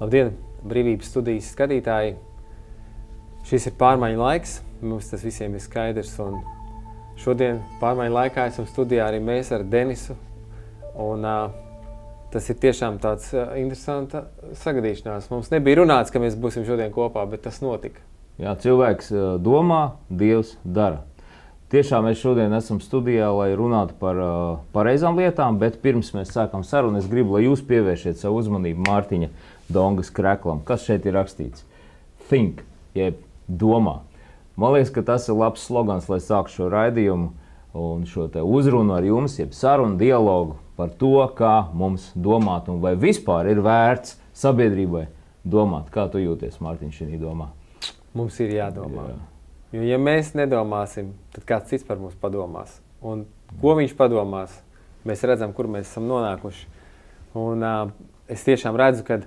Labdien, brīvības studijas skatītāji! Šis ir pārmaiņu laiks, mums tas visiem ir skaidrs. Un šodien pārmaiņu laikā esam studijā arī mēs ar Denisu. Un tas ir tiešām tāds interesanta sagadīšanās. Mums nebija runāts, ka mēs būsim šodien kopā, bet tas notika. Jā, cilvēks domā, Dievs dara. Tiešām mēs šodien esam studijā, lai runātu par pareizām lietām, bet pirms mēs sākam sarunu, es gribu, lai jūs pievēršiet savu uzmanību Mārtiņa Dongas kreklam. Kas šeit ir rakstīts? Think, jeb domā. Man liekas, ka tas ir labs slogans, lai sāktu šo raidījumu un šo te uzrunu ar jums, jeb sarunu dialogu par to, kā mums domāt un vai vispār ir vērts sabiedrībai domāt. Kā tu jūties, Mārtiņ, šī domā? Mums ir jādomā. Jā. Jo, ja mēs nedomāsim, tad kāds cits par mums padomās. Un ko viņš padomās, mēs redzam, kur mēs esam nonākuši. Un es tiešām redzu, ka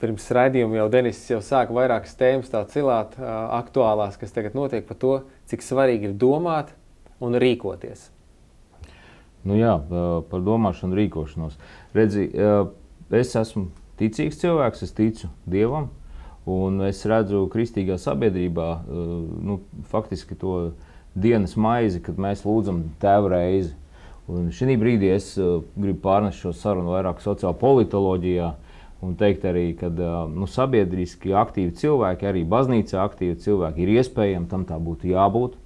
pirms raidījuma jau Denis jau sāka vairākas tēmas tā cilāt aktuālās, kas tagad notiek par to, cik svarīgi ir domāt un rīkoties. Nu jā, par domāšanu un rīkošanos. Redzi, es esmu ticīgs cilvēks, es ticu Dievam. Un es redzu kristīgā sabiedrībā faktiski to dienas maizi, kad mēs lūdzam Tēvu reizi. Un šī brīdī es gribu pārnest šo sarunu vairāk sociāla politoloģijā un teikt arī, ka sabiedriski aktīvi cilvēki, arī baznīcā aktīvi cilvēki ir iespējami, tam tā būtu jābūt,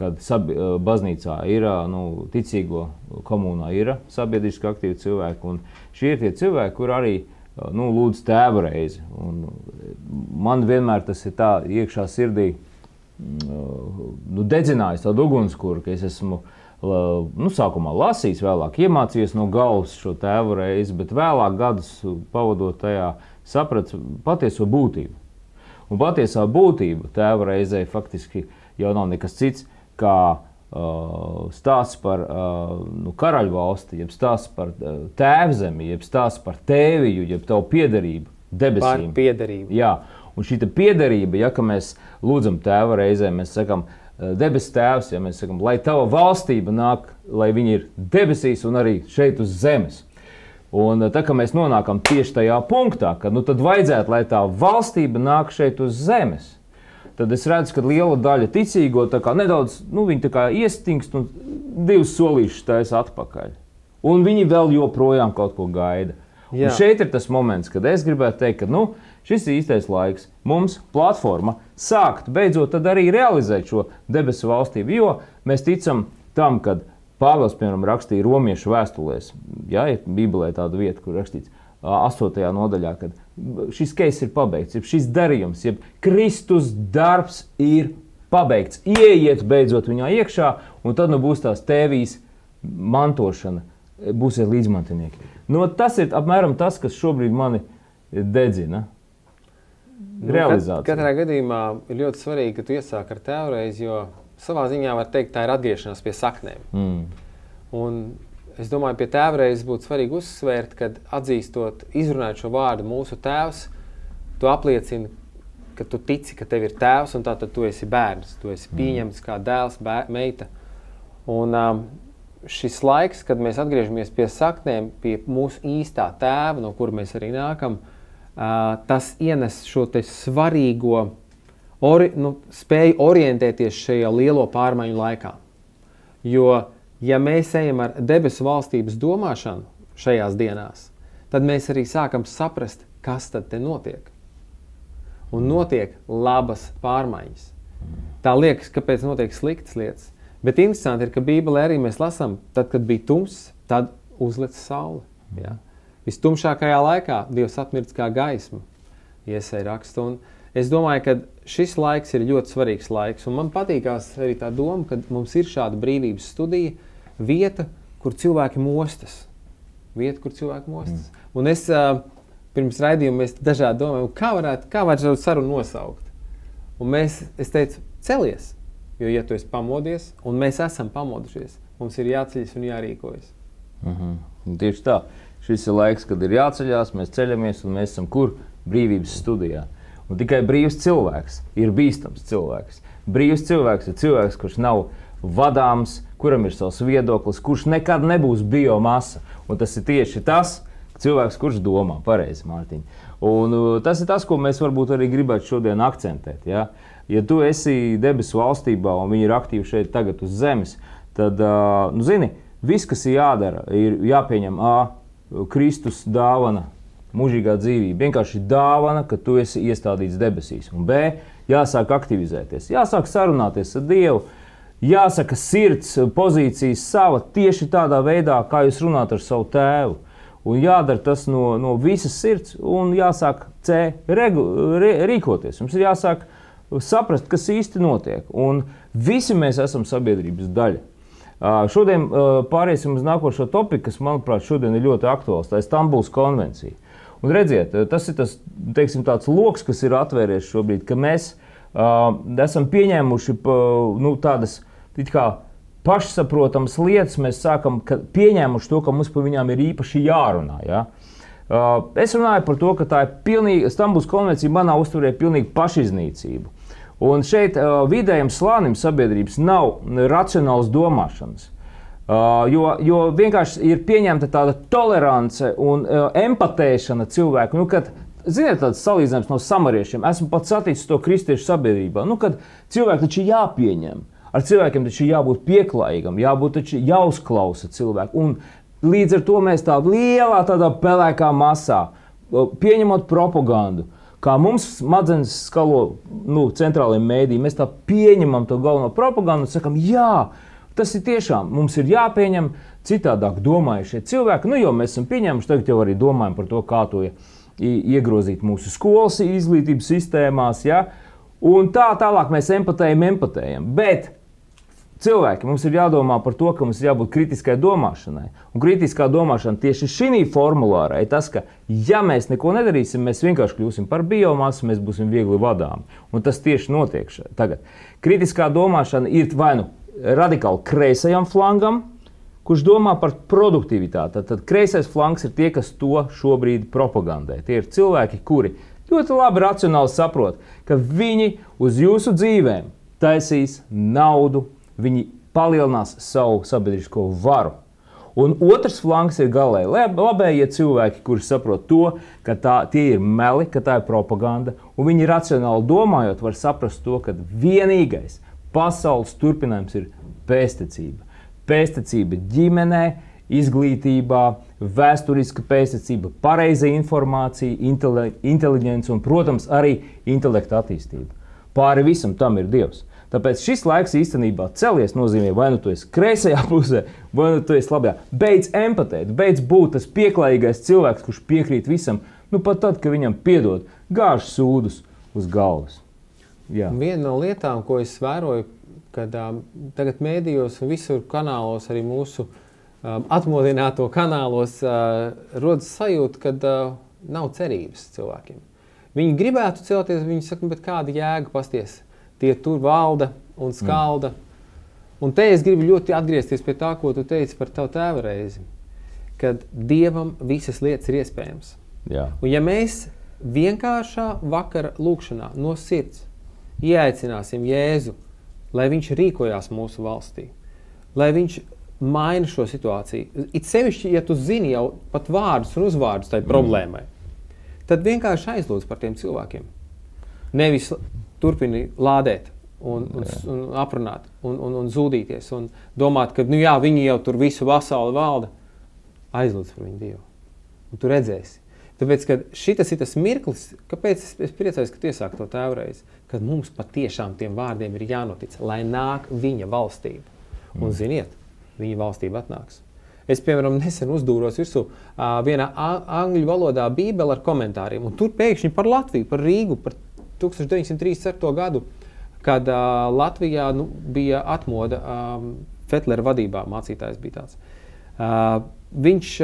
kad baznīcā ir, ticīgo komunā ir sabiedriski aktīvi cilvēki. Un šie ir tie cilvēki, kur arī lūdzu Tēvu reizi. Un man vienmēr tas ir tā iekšā sirdī dedzinājis tādu ugunskura, ka es esmu sākumā lasījis, vēlāk iemācījies no galvas šo Tēvu reizi, bet vēlāk gadus pavadot tajā sapratu patieso būtību. Un patiesā būtība Tēvu reizē faktiski jau nav nekas cits, kā stāsts par karaļvalsti, jeb stāsts par tēvzemi, jeb stāsts par tēviju, jeb tavu piederību debesīm. Par piederību. Jā, un šī piederība, ja ka mēs lūdzam Tēva reizē, mēs sakam, debes tēvs, ja mēs sakam, lai tava valstība nāk, lai viņi ir debesīs un arī šeit uz zemes. Un tā, ka mēs nonākam tieši tajā punktā, ka tad vajadzētu, lai tā valstība nāk šeit uz zemes, tad es redzu, ka liela daļa ticīgo tā kā nedaudz, viņi tā kā iestingst un divus solīšus taisa atpakaļ. Un viņi vēl joprojām kaut ko gaida. Jā. Un šeit ir tas moments, kad es gribētu teikt, ka šis ir īstais laiks mums platforma sākt beidzot tad arī realizēt šo debesu valstību, jo mēs ticam tam, kad Pāvils, piemēram, rakstīja romiešu vēstulēs, jā, ir Bībelē tāda vieta, kur rakstīts 8. nodaļā, kad šis case ir pabeigts, jeb šis darījums, jeb Kristus darbs ir pabeigts. Ieiet beidzot viņā iekšā, un tad būs tās tēvijas mantošana, būsiet līdzmantinieki. Tas ir apmēram tas, kas šobrīd mani dedzina. Realizācija. Katrā gadījumā ir ļoti svarīgi, ka tu iesāk ar Tēvu reizi, jo savā ziņā var teikt, tā ir atgriešanās pie saknēm. Un es domāju, pie Tēva reizes būtu svarīgi uzsvērt, kad atzīstot, izrunājot šo vārdu mūsu tēvs, tu apliecini, ka tu tici, ka tev ir tēvs, un tātad tu esi bērns, tu esi pieņemts kā dēls, meita. Un šis laiks, kad mēs atgriežamies pie saknēm, pie mūsu īstā tēva, no kura mēs arī nākam, tas ienes šo te svarīgo spēju orientēties šajā lielo pārmaiņu laikā. Jo ja mēs ejam ar debesu valstības domāšanu šajās dienās, tad mēs arī sākam saprast, kas tad te notiek. Un notiek labas pārmaiņas. Tā liekas, kāpēc notiek sliktas lietas. Bet interesanti ir, ka Bībelē arī mēs lasām, tad, kad bija tums, tad uzlec saule. Ja? Vistumšākajā laikā Dievs atmirts kā gaisma, Iesaja raksta. Un es domāju, ka šis laiks ir ļoti svarīgs laiks. Un man patīkās arī tā doma, ka mums ir šāda brīvības studija, vieta, kur cilvēki mostas. Un es pirms raidījuma mēs dažādi domājam, kā varētu sarunu nosaukt. Un es teicu, celies, jo ja tu esi pamodies, un mēs esam pamodušies, mums ir jāceļas un jārīkojas. Tieši tā. Šis ir laiks, kad ir jāceļās, mēs ceļamies un mēs esam kur? Brīvības studijā. Un tikai brīvs cilvēks ir bīstams cilvēks. Brīvs cilvēks ir cilvēks, kurš nav vadāms, kuram ir savs viedoklis, kurš nekad nebūs biomasa. Un tas ir tieši tas, Cilvēks, kurš domā, pareizi, Mārtiņ. Un tas ir tas, ko mēs varbūt arī gribētu šodien akcentēt. Ja, ja tu esi debesu valstībā un viņi ir aktīvi šeit tagad uz zemes, tad, nu zini, viss, kas ir jādara, ir jāpieņem Kristus dāvana, mūžīgā dzīvība. Vienkārši dāvana, ka tu esi iestādīts debesīs. Un B, jāsāk aktivizēties, jāsāk sarunāties ar Dievu, jāsaka sirds pozīcijas sava tieši tādā veidā, kā jūs runājat ar savu tēvu. Un jādara tas no visas sirds, un jāsāk rīkoties. Mums ir jāsāk saprast, kas īsti notiek. Un visi mēs esam sabiedrības daļa. Šodien pāriesim uz nākošo topiku, kas, manuprāt, šodien ir ļoti aktuāls. Tā ir Stambulas konvencija. Un redziet, tas ir tas, teiksim, tāds loks, kas ir atvēries šobrīd, ka mēs esam pieņēmuši tādas pašsaprotamas lietas, mēs sākam pieņēmuši to, ka mums par viņām ir īpaši jārunā. Ja? Es runāju par to, ka tā ir pilnīgi, Stambulas konvencija manā uztverē pilnīgi pašiznīcība. Un šeit vidējam slānim sabiedrības nav racionālas domāšanas, jo vienkārši ir pieņemta tāda tolerance un empatēšana cilvēku. Nu, kad, ziniet, tāds salīdzinājums no samariešiem, esmu pats saticis to kristiešu sabiedrībā, kad cilvēki taču jāpieņem. Ar cilvēkiem taču jābūt pieklājīgam, taču jāuzklausa cilvēku. Un līdz ar to mēs tādā pelēkā masā, pieņemot propagandu, kā mums smadzenes skalo centrālajiem mēdījiem, mēs tā pieņemam to galveno propagandu un sakam, jā, tas ir tiešām, mums ir jāpieņem citādāk domājušie cilvēki, jo mēs esam pieņēmuši, tagad jau arī domājam par to, kā to iegrozīt mūsu skolas izglītības sistēmās, ja? Un tālāk mēs empatējam, bet cilvēki, mums ir jādomā par to, ka mums ir jābūt kritiskai domāšanai. Un kritiskā domāšana tieši šī formulārā ir tas, ka, ja mēs neko nedarīsim, mēs vienkārši kļūsim par biomasu, mēs būsim viegli vadāmi. Un tas tieši notiek tagad. Kritiskā domāšana ir vai nu radikāli kreisajam flangam, kurš domā par produktivitāti. Tad kreisais flangs ir tie, kas to šobrīd propagandē. Tie ir cilvēki, kuri ļoti labi racionāli saprot, ka viņi uz jūsu dzīvēm taisīs naudu, viņi palielinās savu sabiedrisko varu. Un otrs flanks ir galēji labējie cilvēki, kuri saprot to, ka tie ir meli, ka tā ir propaganda, un viņi racionāli domājot var saprast to, ka vienīgais pasaules turpinājums ir pēstniecība. Pēstniecība ģimenē, izglītībā, vēsturiska pēstniecība, pareiza informācija, inteliģence un, protams, arī intelekta attīstība. Pāri visam tam ir Dievs. Tāpēc šis laiks īstenībā celies nozīmē, vai nu tu esi kreisajā pusē, vai nu tu esi labajā. Beidz empatēt, beidz būt tas pieklājīgais cilvēks, kurš piekrīt visam, pat tad, ka viņam piedod, gāž sūdus uz galvas. Jā. Viena no lietām, ko es vēroju, kad tagad mēdījos un visur kanālos, arī mūsu atmodināto kanālos, rodas sajūta, kad nav cerības cilvēkiem. Viņi gribētu celties, viņi saka, bet kāda jēga pasties? Tie tur valda un skalda. Un te es gribu ļoti atgriezties pie tā, ko tu teici par tavu tēva reizi. Kad Dievam visas lietas ir iespējams. Jā. Un ja mēs vienkāršā vakara lūkšanā no sirds ieaicināsim Jēzu, lai viņš rīkojās mūsu valstī, lai viņš maina šo situāciju, it sevišķi, ja tu zini jau pat vārdus un uzvārdus tai problēmai, tad vienkārši aizlūdz par tiem cilvēkiem. Nevis turpini lādēt un aprunāt un zūdīties un domāt, ka viņi jau tur visu pasauli valda. Aizlūdz par viņu Dievu. Un tu redzēsi. Tāpēc, ka šitas ir tas mirklis, kāpēc es priecājos, ka tu iesāki to tēvreiz, kad mums patiešām tiem vārdiem ir jānotic, lai nāk viņa valstība. Un ziniet, viņa valstība atnāks. Es, piemēram, nesen uzdūros virsū vienā angļu valodā bībeli ar komentāriem, un tur pēkšņi par Latviju, par Rīgu, par 1934. gadu, kad Latvijā bija atmoda, Fetlera vadībā mācītājs bija tāds. Viņš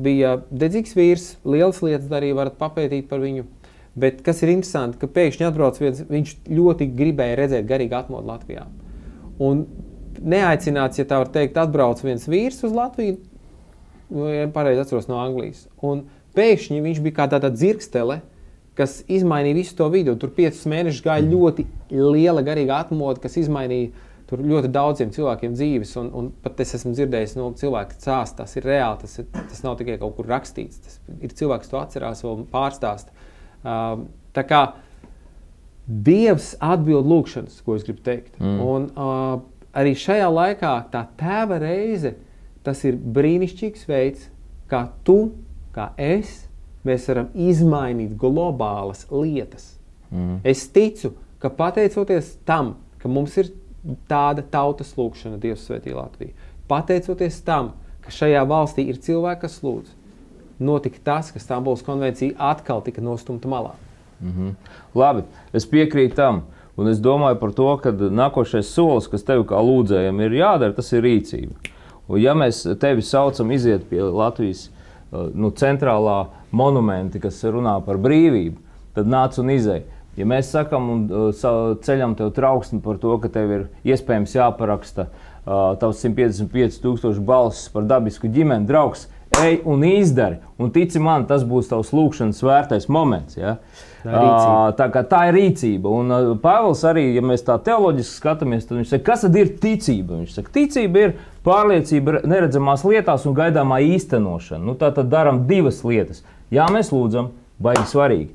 bija dedzīgs vīrs, lielas lietas darīja, varat papētīt par viņu, bet kas ir interesanti, ka pēkšņi atbrauc viens, viņš ļoti gribēja redzēt garīgu atmodu Latvijā. Un neaicināts, ja tā var teikt, atbrauc viens vīrs uz Latviju, ja pareizi atceros no Anglijas, un pēkšņi viņš bija kā tāda dzirkstele, kas izmainīja visu to vidu. Tur 5 mēnešus gāja ļoti liela garīga atmoda, kas izmainīja tur ļoti daudziem cilvēkiem dzīves, un pat es esmu dzirdējis no cilvēka stāsta, tas ir reāli, tas nav tikai kaut kur rakstīts, tas ir cilvēks to atcerās un pārstāsta. Tā kā Dievs atbild lūkšanas, ko es gribu teikt. Un arī šajā laikā tā tēva reize, tas ir brīnišķīgs veids, kā tu, kā mēs varam izmainīt globālas lietas. Es ticu, ka pateicoties tam, ka mums ir tāda tautas lūkšana, Dievs svētī Latviju, pateicoties tam, ka šajā valstī ir cilvēki, kas lūdz, notika tas, ka Stambulas konvencija atkal tika nostumta malā. Labi, es piekrītu tam, un es domāju par to, ka nākošais solis, kas tev kā lūdzējam ir jādara, tas ir rīcība. Un ja mēs tevi saucam iziet pie Latvijas centrālā monumenti, kas runā par brīvību, tad nāc un izej. Ja mēs sakam un ceļam tev trauksmi par to, ka tev ir iespējams jāparaksta tavs 155,000 balsis par dabisku ģimeni, draugs, ej un izdari. Un tici man, tas būs tavs lūkšanas vērtais moments. Ja? Tā ir rīcība. Un Pāvils arī, ja mēs tā teoloģiski skatāmies, tad viņš saka, kas tad ir ticība? Viņš saka, ticība ir pārliecība neredzamās lietās un gaidāmā īstenošana. Tā tad daram divas lietas. Jā, mēs lūdzam, baigi svarīgi.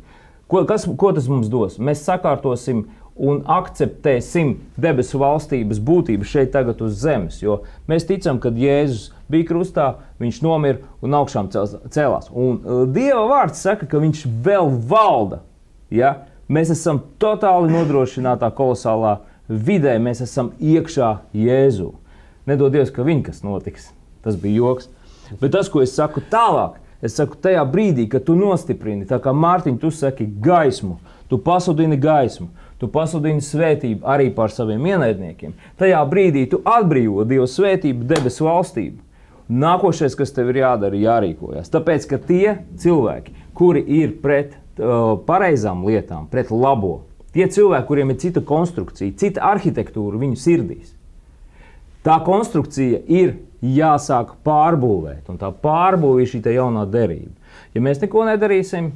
Ko tas mums dos? Mēs sakārtosim un akceptēsim debesu valstības būtību šeit tagad uz zemes, jo mēs ticam, ka Jēzus bija krustā, viņš nomira un augšām cēlās. Un Dieva vārds saka, ka viņš vēl valda. Ja? Mēs esam totāli nodrošinātā kolosālā vidē, mēs esam iekšā Jēzū. Nedod Dievs, ka kas notiks. Tas bija joks. Bet tas, ko es saku tālāk, es saku tajā brīdī, kad tu nostiprini, tā kā Mārtiņ, tu saki gaismu, tu pasludini gaismu, tu pasludini svētību arī par saviem ienaidniekiem. Tajā brīdī tu atbrīvo Dieva svētību, debesu valstību. Nākošais, kas tev ir jādara, jārīkojas. Tāpēc, ka tie cilvēki, kuri ir pret pareizām lietām, pret labo, tie cilvēki, kuriem ir cita konstrukcija, cita arhitektūra viņu sirdīs, tā konstrukcija ir jāsāk pārbūvēt, un tā pārbūve ir šī jaunā derība. Ja mēs neko nedarīsim,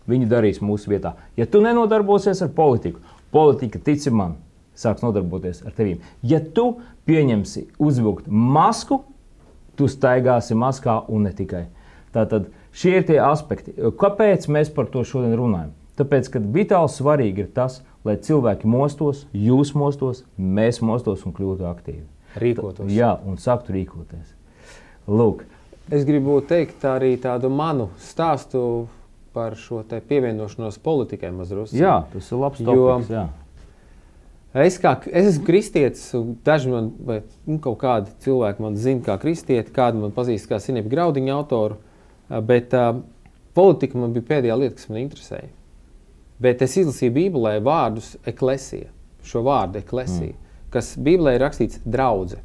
viņi darīs mūsu vietā. Ja tu nenodarbosies ar politiku, politika, tici man, sāks nodarboties ar tevīm. Ja tu pieņemsi uzvilkt masku, tu staigāsi maskā un ne tikai. Tātad šie ir tie aspekti. Kāpēc mēs par to šodien runājam? Tāpēc, ka vitāli svarīgi ir tas, lai cilvēki mostos, jūs mostos, mēs mostos un kļūtu aktīvi. Rīkotos. Jā, un sāktu rīkoties. Lūk. Es gribu teikt arī tādu manu stāstu par šo te pievienošanos politikai mazrus. Jā, tas ir labs topiks, jā. Es esmu kristietis, daži man, vai kaut kādi cilvēki man zina kā kristieti, kādi man pazīst kā Sinepja Graudiņa autoru, bet politika man bija pēdējā lieta, kas man interesēja. Bet es izlasīju Bībelē vārdus eklesija, šo vārdu eklesija. Kas Bībelē ir rakstīts draudze.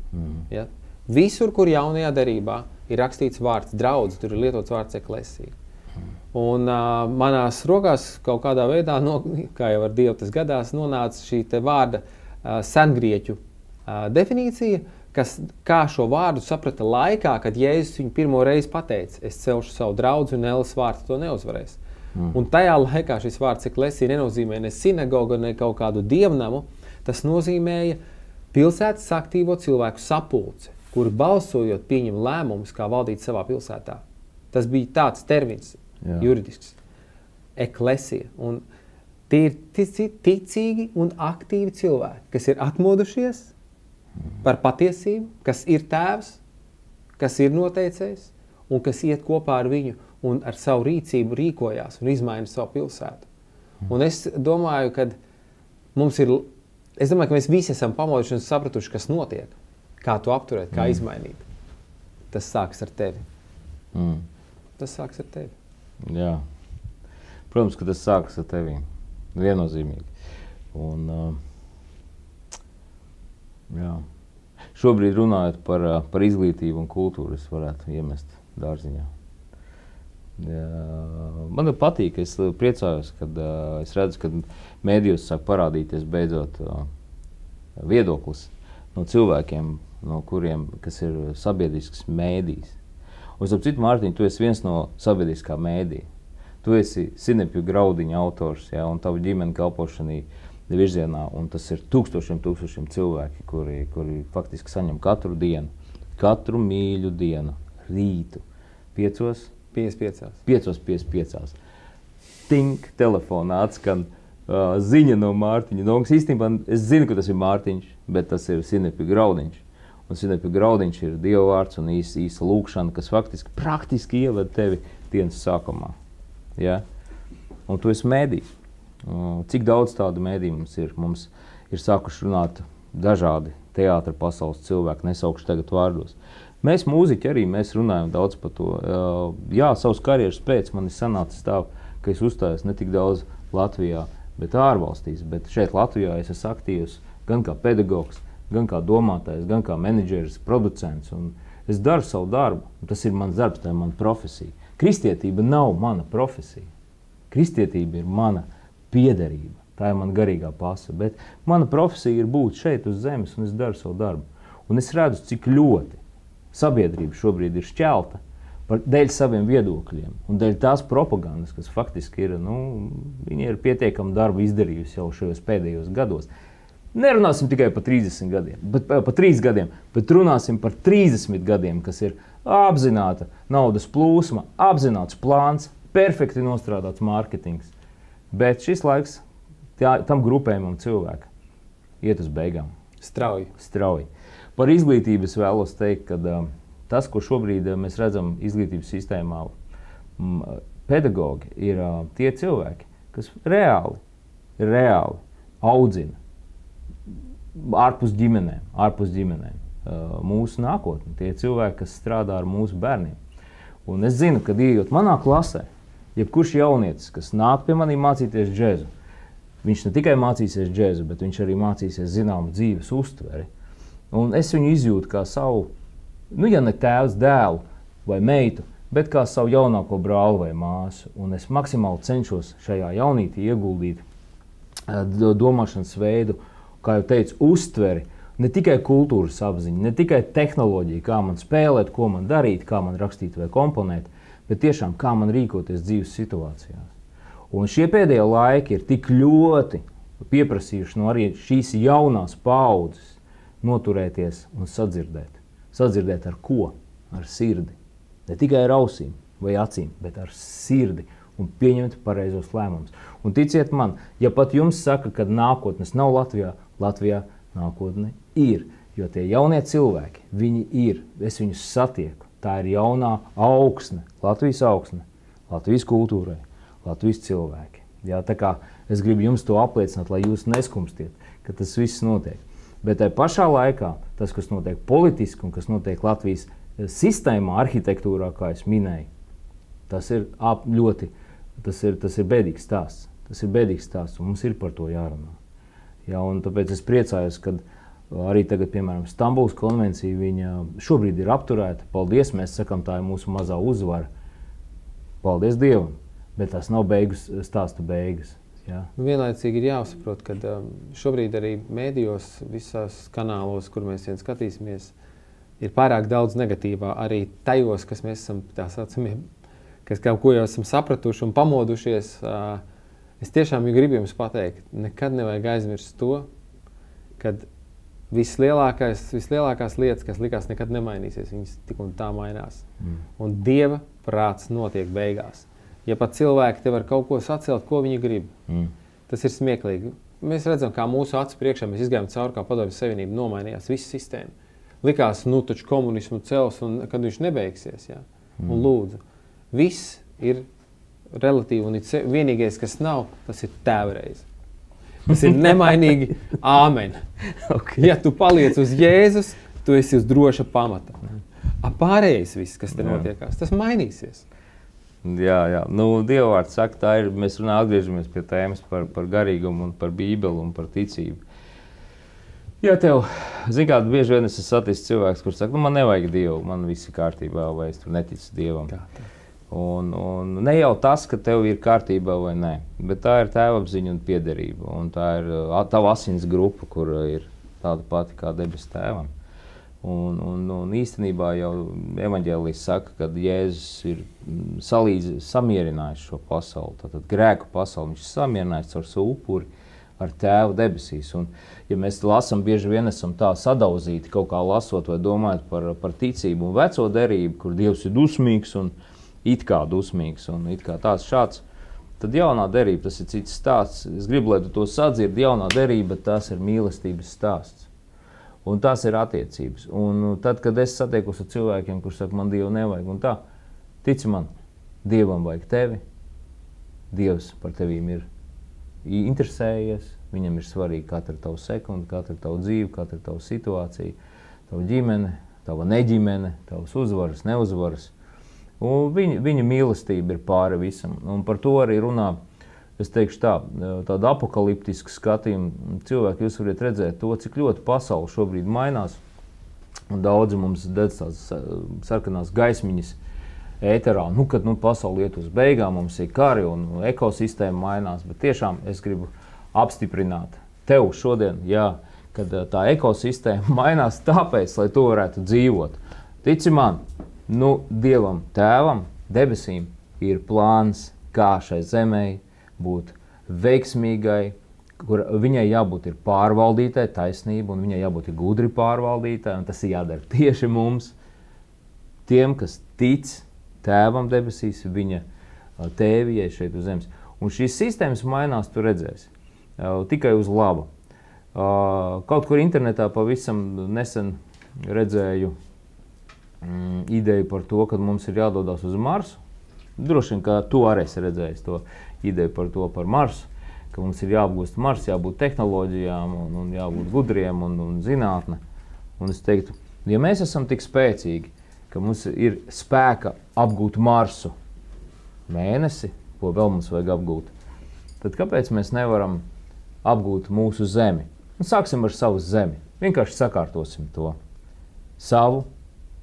Ja? Visur, kur jaunajā derībā ir rakstīts vārds draudze, tur ir lietots vārds eklesija. Un manās rokās kaut kādā veidā, kā jau ar Dievu tas gadās, nonāca šī te vārda sengrieķu definīcija, kā šo vārdu saprata laikā, kad Jēzus viņu pirmo reizi pateica, es celšu savu draudzi un Ēles vārds to neuzvarēs. Un tajā laikā šis vārds eklesija nenozīmē ne sinagogu, ne kaut kādu dievnamu, tas nozīmēja pilsētas aktīvo cilvēku sapulce, kuri balsojot pieņem lēmumus, kā valdīt savā pilsētā. Tas bija tāds termins, juridisks. Eklesija. Un tie ir ticīgi un aktīvi cilvēki, kas ir atmodušies par patiesību, kas ir tēvs, kas ir noteicējs un kas iet kopā ar viņu un ar savu rīcību rīkojās un izmaina savu pilsētu. Un es domāju, ka mēs visi esam pamoduši un sapratuši, kas notiek, kā to apturēt, kā izmainīt. Tas sāks ar tevi. Tas sāks ar tevi. Jā. Protams, ka tas sāks ar tevi. Viennozīmīgi. Un, jā. Šobrīd runājot par izglītību un kultūru, es varētu iemest dārziņā. Man patīk, es priecājos, kad es redzu, ka mēdījos sāk parādīties beidzot viedoklis no cilvēkiem, no kuriem, kas ir sabiedrisks mēdījis. Un, starp citu, Mārtiņ, tu esi viens no sabiedriskā mēdīja. Tu esi Sinepju Graudiņa autors, ja, un tavu ģimeni kalpošanī virzienā, un tas ir tūkstošiem cilvēki, kuri faktiski saņem katru dienu, katru mīļu dienu, rītu, 5:55. Tink, telefonā atskan ziņa no Mārtiņa Dongas. Īstenībā es zinu, ka tas ir Mārtiņš, bet tas ir Sinepju Graudiņš. Un Sinepju Graudiņš ir Dieva vārds un īsa lūkšana, kas praktiski ieved tevi dienas sākumā. Ja? Un tu esi mēdī. Cik daudz tādu mēdī mums ir? Mums ir sākuši runāt dažādi teātra pasaules cilvēki, nesaukšu tagad vārdos. Mēs mūziķi arī, mēs runājam daudz par to. Jā, savas karjeras pēc man ir sanācis tā, ka es uzstājos ne tik daudz Latvijā, bet ārvalstīs. Bet šeit Latvijā es esmu aktīvs gan kā pedagogs, gan kā domātājs, gan kā menedžeris, producents. Un es daru savu darbu. Tas ir mans darbs, tā ir mana profesija. Kristietība nav mana profesija. Kristietība ir mana piederība. Tā ir mana garīgā pasa. Bet mana profesija ir būt šeit uz zemes, un es daru savu darbu. Un es redzu, cik ļoti sabiedrība šobrīd ir šķelta dēļ saviem viedokļiem un dēļ tās propagandas, kas faktiski ir, viņi ir pietiekami darbu izdarījusi jau šajos pēdējos gados. Nerunāsim tikai par 30 gadiem, par 3 gadiem, bet runāsim par 30 gadiem, kas ir apzināta naudas plūsma, apzināts plāns, perfekti nostrādāts mārketings. Bet šis laiks tam grupējumam cilvēka iet uz beigām. Strauji. Par izglītību es vēlos teikt, ka tas, ko šobrīd mēs redzam izglītības sistēmā, pedagogi ir tie cilvēki, kas reāli audzina ārpus ģimenēm mūsu nākotni. Tie cilvēki, kas strādā ar mūsu bērniem. Un es zinu, ka ieejot manā klasē, jebkurš jaunietis, kas nāk pie manī mācīties džezu, viņš ne tikai mācīsies džezu, bet viņš arī mācīsies zināmu dzīves uztveri. Un es viņu izjūtu kā savu, ja ne tēvs, dēlu vai meitu, bet kā savu jaunāko brāli vai māsu. Un es maksimāli cenšos šajā jaunītī ieguldīt domāšanas veidu, kā jau teicu, uztveri, ne tikai kultūras apziņu, ne tikai tehnoloģiju, kā man spēlēt, ko man darīt, kā man rakstīt vai komponēt, bet tiešām kā man rīkoties dzīves situācijās. Un šie pēdējie laiki ir tik ļoti pieprasījuši no arī šīs jaunās paaudzes noturēties un sadzirdēt. Sadzirdēt ar ko? Ar sirdi. Ne tikai ar ausīm vai acīm, bet ar sirdi un pieņemt pareizos lēmumus. Un ticiet man, ja pat jums saka, ka nākotnes nav Latvijā nākotne ir. Jo tie jaunie cilvēki, viņi ir, es viņus satieku. Tā ir jaunā augsne, Latvijas kultūrai, Latvijas cilvēki. Jā, tā kā es gribu jums to apliecināt, lai jūs neskumstiet, ka tas viss notiek. Bet tajā pašā laikā tas, kas notiek politiski un kas notiek Latvijas sistēmā, arhitektūrā, kā es minēju, tas ir bēdīgs stāsts. Tas ir bēdīgs stāsts, un mums ir par to jārunā. Jā, un tāpēc es priecājos, ka arī tagad, piemēram, Stambulas konvencija, viņa šobrīd ir apturēta. Paldies, mēs sakam, tā ir mūsu mazā uzvara. Paldies Dievam, bet tas nav stāsta beigas. Jā. Vienlaicīgi ir jāsaprot, ka šobrīd arī mēdījos, visās kanālos, kur mēs vien skatīsimies, ir pārāk daudz negatīvā. Arī tajos, kas mēs esam tā saucamie, kas kaut ko jau esam sapratuši un pamodušies. Es tiešām gribu jums pateikt, nekad nevajag aizmirst to, kad vislielākās lietas, kas likās nekad nemainīsies, viņas tik un tā mainās. Un Dieva prāts notiek beigās. Ja pat cilvēki te var kaut ko sacelt, ko viņi grib, tas ir smieklīgi. Mēs redzam, kā mūsu acu priekšā mēs izgājām cauri, kā Padomju Savienība nomainījās visa sistēma. Likās, taču komunismu cels, un kad viņš nebeigsies, jā. Un lūdzu, viss ir relatīvi, un vienīgais, kas nav, tas ir tēvreiz. Tas ir nemainīgi āmen. Okay. Ja tu paliec uz Jēzus, tu esi uz droša pamata. Pārējais viss, kas te notiekās, tas mainīsies. Jā. Dieva vārds saka, mēs atgriežamies pie tēmas par garīgumu un par Bībeli un par ticību. Jā, kā bieži vien es esmu saticis cilvēks, kurš saka, man nevajag Dievu, man viss ir kārtībā, vai es tur neticu Dievam. Un ne jau tas, ka tev ir kārtībā vai nē, bet tā ir tēvapziņa un piederība. Un tā ir tava asins grupa, kur ir tāda pati kā debesu tēvam. Un īstenībā jau evaņģēlijs saka, ka Jēzus ir samierinājis šo pasauli, tātad grēku pasauli. Viņš ir samierinājis caur savu upuri, ar tēvu debesīs. Un, ja mēs lasām, bieži vien esam tā sadauzīti, kaut kā lasot vai domājot par ticību un veco derību, kur Dievs ir dusmīgs un it kā dusmīgs un it kā tāds šāds, tad jaunā derība, tas ir cits stāsts. Es gribu, lai tu to sadzirdi, jaunā derība, tas ir mīlestības stāsts. Un tās ir attiecības. Un tad, kad es satiekos ar cilvēkiem, kurš saka, man Dievu nevajag, un tā, tici man, Dievam vajag tevi, Dievs par tevīm ir interesējies, viņam ir svarīgi katra tava sekunda, katra tava dzīve, katra tava situācija, tava ģimene, tava neģimene, tavas uzvaras, neuzvaras. Un viņa mīlestība ir pāri visam. Un par to arī runā, es teikšu tā, tāda apokaliptiska skatījuma. Cilvēki, jūs varat redzēt to, cik ļoti pasaule šobrīd mainās. Un daudzi mums dedz tās sarkanās gaismiņas ēterā. Kad pasaule iet uz beigām, mums ir kari un ekosistēma mainās. Bet tiešām es gribu apstiprināt tev šodien, kad tā ekosistēma mainās tāpēc, lai to varētu dzīvot. Tici man, Dievam, Tēvam, debesīm ir plāns, kā šai zemē būt veiksmīgai, kur viņai jābūt ir pārvaldītai, taisnība, un viņai jābūt ir gudri pārvaldītai, un tas ir jādara tieši mums, tiem, kas tic Tēvam debesīs, viņa tēvijai šeit uz zemes. Un šīs sistēmas mainās, tu redzēsi, tikai uz labu. Kaut kur internetā pavisam nesen redzēju ideju par to, ka mums ir jādodas uz Marsu. Droši vien, ka tu arī esi redzējis to ideju par Marsu, ka mums ir jāapgūst Mars, jābūt tehnoloģijām un jābūt gudriem un zinātne. Un es teiktu, ja mēs esam tik spēcīgi, ka mums ir spēka apgūt Marsu mēnesi, ko vēl mums vajag apgūt, tad kāpēc mēs nevaram apgūt mūsu zemi? Un sāksim ar savu zemi. Vienkārši sakārtosim to. Savu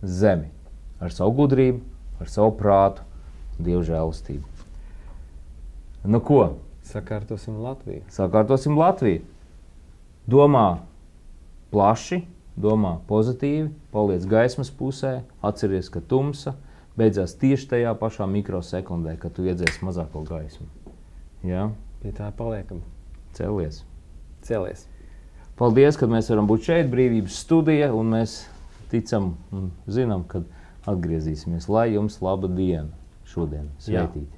zemi. Ar savu gudrību, ar savu prātu, Dieva žēlastību. Ko? Sakārtosim Latviju. Sakārtosim Latviju. Domā plaši, domā pozitīvi, paliec gaismas pusē, atceries, ka tumsa beidzās tieši tajā pašā mikrosekundē, kad tu iedzēsi mazāko gaismu. Ja? Pie tā paliekam. Celies. Paldies, ka mēs varam būt šeit, Brīvības studija, un mēs ticam un zinām, kad atgriezīsimies. Lai jums laba diena šodien. Sveitīti.